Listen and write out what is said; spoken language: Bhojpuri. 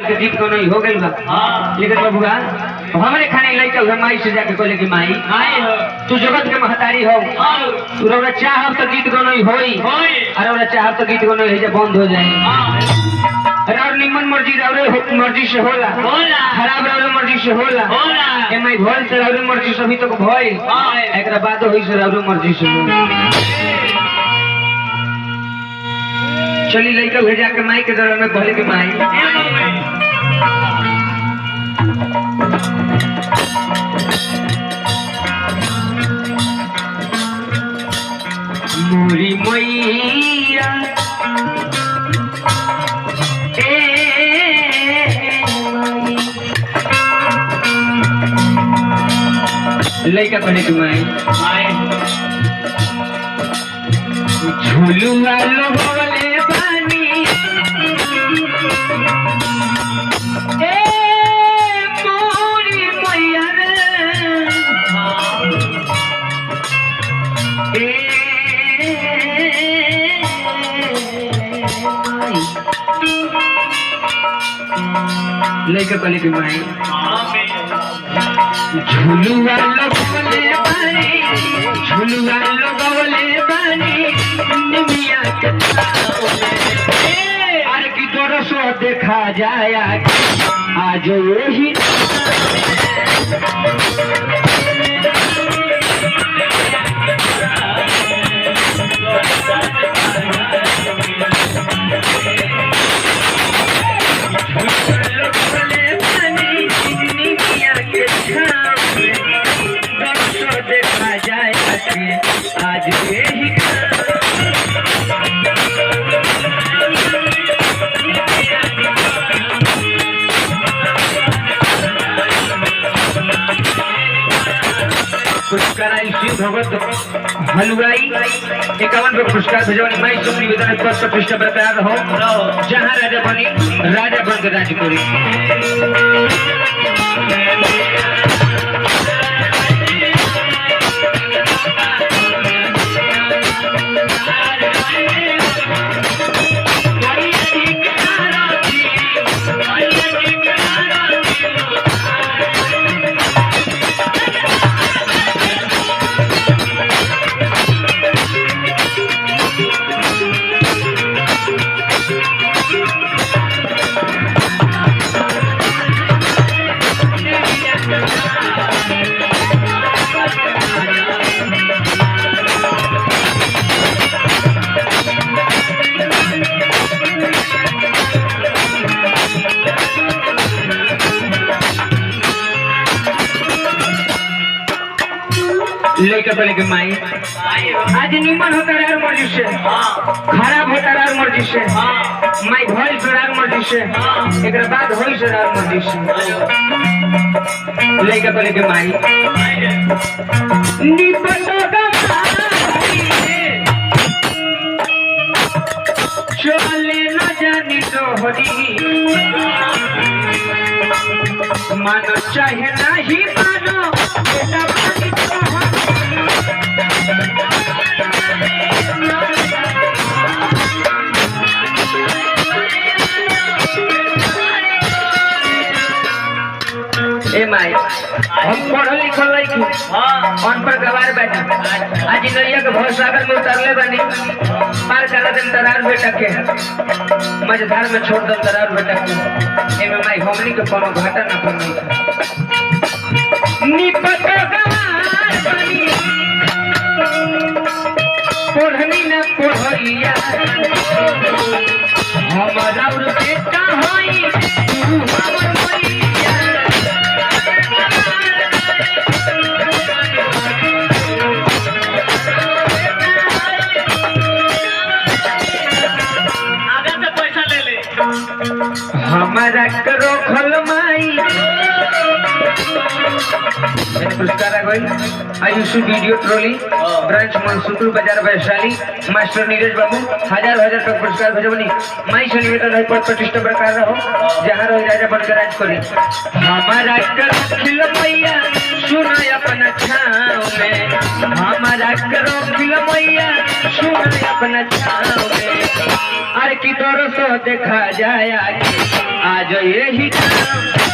के गीत को नहीं हो गइल बा। लेकिन बबुआ हमरे खाने लइका हुआ माई से जाके कहले कि माई तू जगत के महतारी हो, तू रौरा चाहब तो गीत को नहीं होई और रौरा चाहब तो गीत को नहीं है बंद हो जाए। और निमन मर्जी रौरे मर्जी से होला, खराब रौरे मर्जी से होला। ए माई भइल से रौरे मर्जी से अभी तक भइल, एकरा बाद होई से रौरे मर्जी से होला। चली लइका भेजा के माई के दरबार में कहले कि माई मोरी मैया लइका कहले कि माई झूलुआ लगवले बानी ए मोरी मैया रे लइका कहले कि माई झूलुआ लगवले बानी, झूलुआ लगवले बानी निमिया के अरे की दरसो देखा जाया आज यही आज यही पुरस्कार भगवत हलवाई 51 पुरस्कार भेजवानी माई सब निवेदन पद पृष्ठ बरकरार हो, जहाँ राजा बनी राजा बन के राज करी। लेके पहले के माई आज निमन होता रहा मर्जी से, खराब होता रहा मर्जी से, माई भइल से रहा मर्जी से, एक बाद होई से रहा मर्जी से। लेके पहले के माई चले न जानी तोहरी मानो चाहे नहीं मानो बेटा पानी ए माई हम पढ़ल लिखल लइकी अनपढ़ गवार बैठा आज नैया के भवसागर में उतरले बनी पार करा देम तरार बेटा के मझधार में छोड़ देम तरार बेटा के। एमे माई हमनी के कोनो घाटा ना पड़नी निपट गवार बनी पढ़नी ना पढ़िया हमारा बेटा होई तू हमर मैया हमारा करो खल माई पुरस्कार आ गई आयुषु वीडियो ट्रॉली ब्रांच मनसुकुर बाजार वैशाली मास्टर नीरज बाबू हजार का पुरस्कार भेजबनी माई से निवेदन है पद प्रतिष्ठा बरकरार रहो, जहाँ रहो राजा बनकर राज करी। हमारा करो खिल मैया सुन अपना छाँव में हमारा करो खिल मैया सुन अपना छाँव में अरे की तोर सो देखा जाया आज यही काम